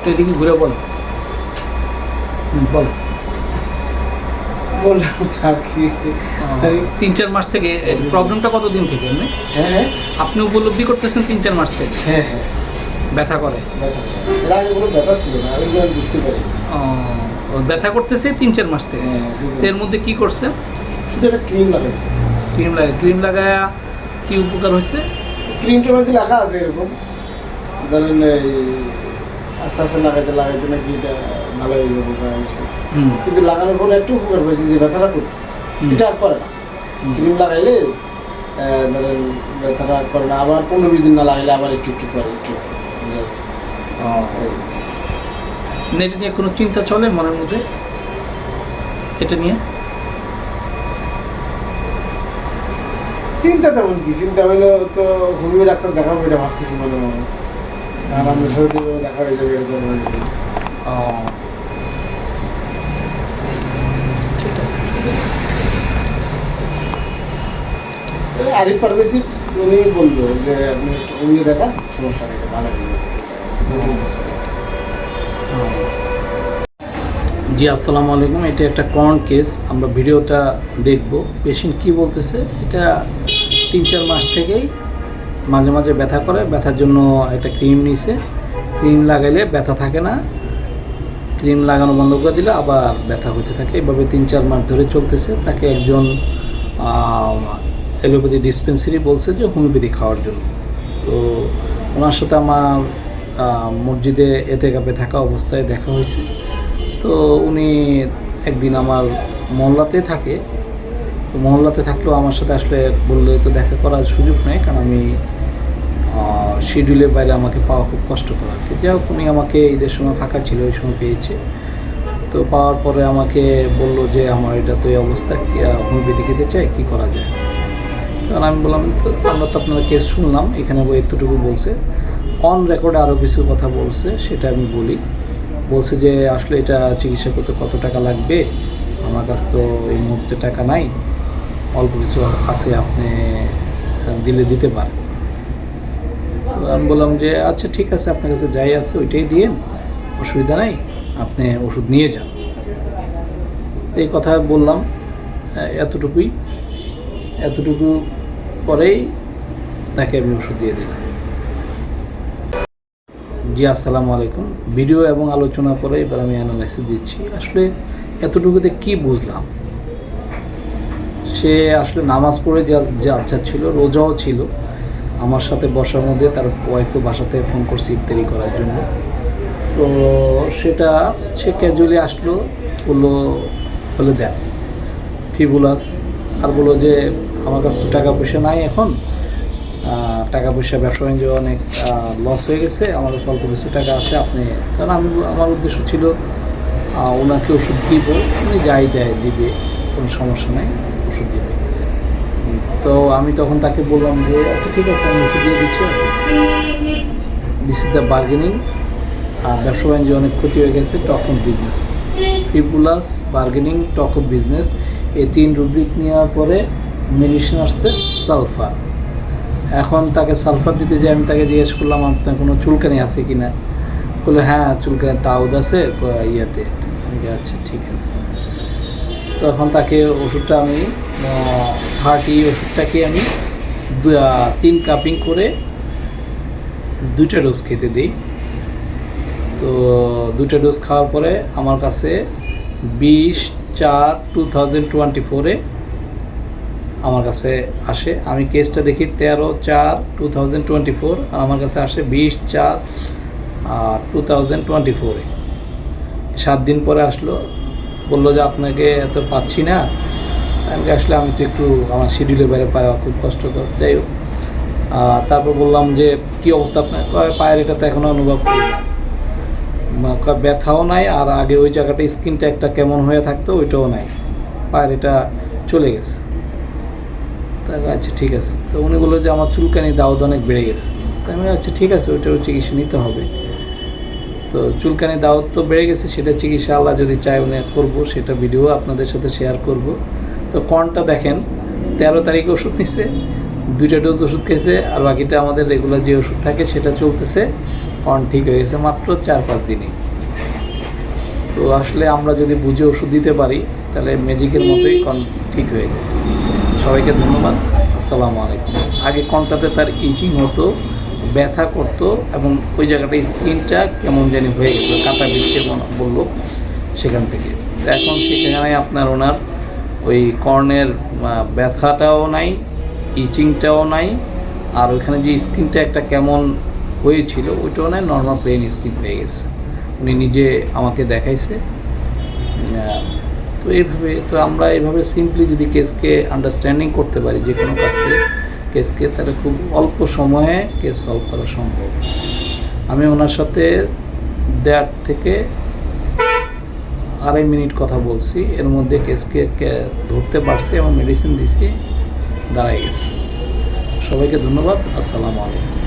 একটু এদিকে ঘুরে বলো। বলো। বললাম থাকি 3-4 মাস থেকে প্রবলেমটা কতদিন থেকে এমনি? হ্যাঁ আপনি উপলব্ধি করতেছেন 3-4 মাস থেকে হ্যাঁ হ্যাঁ ব্যথা করে? এর আগে কোনো ব্যথা ছিল না, আমি বুঝতে পারি। ব্যথা করতেছে 3-4 মাস থেকে। তো এর মধ্যে কি করছে? শুধু একটা ক্রিম লাগাইছে। ক্রিম লাগায়া কি উপকার হয়েছে? ক্রিমটার মধ্যে লেখা আছে এরকম, ধরেন এই আস্তে আস্তে লাগাইতে লাগাইতে নাকি এটা ভালো হয়ে যাবে বা এসে। কিন্তু লাগানোর পরে একটু উপকার হয়েছে, যে ব্যথাটা করতো এটা আর করে না। ক্রিম লাগাইলে ধরেন ব্যথাটা আর করে না, আবার 15-20 দিন না লাগাইলে আবার একটু একটু করে একটু একটু। এটা নিয়ে কোনো চিন্তা চলে মনের মধ্যে? এটা নিয়ে চিন্তা তেমন কি, চিন্তা হইলো তো হোমিও ডাক্তার দেখাবো এটা ভাবতেছি মনে মনে, আর আমি সত্যি দেখা হয়ে যাবে এটা মনে করি। আরিফ ফার্মেসি উনি বললো যে আপনি একটু হোমিও দেখা, সমস্যা নেই, এটা ভালো হয়ে যাবে। জি আসসালামু আলাইকুম। এটা একটা কর্ন কেস, আমরা ভিডিওটা দেখব। পেশেন্ট কি বলতেছে, এটা 3-4 মাস থেকেই মাঝে মাঝে ব্যথা করে, ব্যথার জন্য একটা ক্রিম নিছে, ক্রিম লাগাইলে ব্যথা থাকে না, ক্রিম লাগানো বন্ধ করে দিলে আবার ব্যথা হতে থাকে। এভাবে 3-4 মাস ধরে চলতেছে। তাকে একজন অ্যালোপ্যাথি ডিসপেন্সারি বলছে যে হোমিওপ্যাথি খাওয়ার জন্য। তো ওনার সাথে আমার মসজিদে এতেকাপে থাকা অবস্থায় দেখা হয়েছে। তো উনি একদিন আমার মহল্লাতে থাকে, তো মহল্লাতে থাকলেও আমার সাথে আসলে বললে তো দেখা করার সুযোগ নেই, কারণ আমি শিডিউলের বাইরে আমাকে পাওয়া খুব কষ্টকর আর কি। যাই হোক, উনি আমাকে ঈদের সময় ফাঁকা ছিল, ওই সময় পেয়েছে। তো পাওয়ার পরে আমাকে বলল যে আমার এটা তো এই অবস্থা, কি হোমিওপ্যাথি খেতে চাই, কী করা যায়। তখন আমি বললাম তো আমরা তো আপনার কেস শুনলাম, এখানে এতটুকু বলছে, অন রেকর্ডে আরও কিছু কথা বলছে, সেটা আমি বলি। বলছে যে আসলে এটা চিকিৎসা করতে কত টাকা লাগবে, আমার কাছে তো এই মুহূর্তে টাকা নাই, অল্প কিছু আছে, আপনি দিতে পারেন। তো আমি বললাম যে আচ্ছা ঠিক আছে, আপনার কাছে যাই আছে ওইটাই দিয়েন, অসুবিধা নাই, আপনি ওষুধ নিয়ে যান। এই কথা বললাম, এতটুকু পরেই তাকে আমি ওষুধ দিয়ে দিলাম। জি আসসালামু আলাইকুম। ভিডিও এবং আলোচনা করে এবার আমি অ্যানালাইসিস দিচ্ছি। আসলে এতটুকুতে কি বুঝলাম, সে আসলে নামাজ পড়ে যে আচ্ছা ছিল, রোজাও ছিল, আমার সাথে বসার মধ্যে তার ওয়াইফও বাসাতে ফোন করছে ইফতারি করার জন্য। তো সেটা সে ক্যাজুয়ালি আসলো, বলে দেন ফিবুলাস, আর বললো যে আমার কাছে তো টাকা পয়সা নাই এখন, টাকা পয়সা ব্যবসা বাণিজ্য অনেক লস হয়ে গেছে, আমার কাছে অল্প কিছু টাকা আছে, আপনি। কারণ আমার উদ্দেশ্য ছিল ওনাকে ওষুধ দিব, উনি যাই দিবে, কোনো সমস্যা নেই, ওষুধ দিবে। তো আমি তখন তাকে বললাম যে আচ্ছা ঠিক আছে, আমি ওষুধ দিয়ে দিচ্ছি, দিস ইজ দ্য বার্গেনিং। ব্যবসা বাণিজ্য অনেক ক্ষতি হয়ে গেছে, talk of business, fabulous, bargaining, talk of business, এই 3 রুব্রিক নেওয়ার পরে মেডিসিন আসছে সালফার। এখন তাকে সালফার দিতে যে আমি তাকে জিজ্ঞেস করলাম আপনার কোনো চুলকানি আছে কি না, বললো হ্যাঁ চুলকানি তাওদ আছে ইয়েতে। আমি আচ্ছা ঠিক আছে। তখন তাকে ওষুধটা আমি 30 ওষুধটাকে আমি 3 কাপিং করে 2টা ডোজ খেতে দিই। তো 2টা ডোজ খাওয়ার পরে আমার কাছে 20/4/2024 আমার কাছে আসে। আমি কেসটা দেখি 13/4/2024, আর আমার কাছে আসে 20/4/2024। 7 দিন পরে আসলো, বললো যে আপনাকে এত পাচ্ছি না। আমি আসলে আমি তো একটু আমার শিডিউলের বাইরে পাওয়া খুব কষ্টকর। যাই হোক, তারপর বললাম যে কী অবস্থা আপনার, পায়ের এটা তো এখনও অনুভব করি না, ব্যথাও নাই, আর আগে ওই জায়গাটা স্কিনটা একটা কেমন হয়ে থাকতো ওইটাও নাই, পায়ের এটা চলে গেছে। তাহলে আচ্ছা ঠিক আছে। তো উনি বললো যে আমার চুলকানি দাউদ অনেক বেড়ে গেছে। তো আমি আচ্ছা ঠিক আছে, ওইটারও চিকিৎসা নিতে হবে। তো চুলকানি দাউদ তো বেড়ে গেছে, সেটা চিকিৎসা আল্লাহ যদি চায় উনি করবো, সেটা ভিডিও আপনাদের সাথে শেয়ার করব। তো কর্নটা দেখেন, 13 তারিখে ওষুধ নিছে, 2টা ডোজ ওষুধ খেয়েছে, আর বাকিটা আমাদের রেগুলার যে ওষুধ থাকে সেটা চলতেছে। কর্ন ঠিক হয়ে গেছে মাত্র 4-5 দিনে। তো আসলে আমরা যদি বুঝে ওষুধ দিতে পারি তাহলে ম্যাজিকের মতোই কর্ন ঠিক হয়ে যায়। সবাইকে ধন্যবাদ। আসসালামু আলাইকুম। আগে কর্নটাতে তার ইচিং হতো, ব্যথা করতো এবং ওই জায়গাটা স্কিনটা কেমন জানি হয়ে গেছিলো, কাটা বিচ্ছে বললো সেখান থেকে। তো এখন সেখানে আপনার ওনার ওই কর্নের ব্যথাটাও নাই, ইচিংটাও নাই, আর ওইখানে যে স্কিনটা একটা কেমন হয়েছিল ওইটাও নাই, নর্মাল প্লেন স্কিন হয়ে গেছে। উনি নিজে আমাকে দেখাইছে। তো এইভাবে তো আমরা এইভাবে সিম্পলি যদি কেসকে আন্ডারস্ট্যান্ডিং করতে পারি, যে কোনো কেসকে তাহলে খুব অল্প সময়ে কেস সলভ করা সম্ভব। আমি ওনার সাথে 1.5 থেকে 2.5 মিনিট কথা বলছি, এর মধ্যে কেসকে ধরতে পারছি এবং মেডিসিন দিছি, দাঁড়াই গেছে। সবাইকে ধন্যবাদ। আসসালামু আলাইকুম।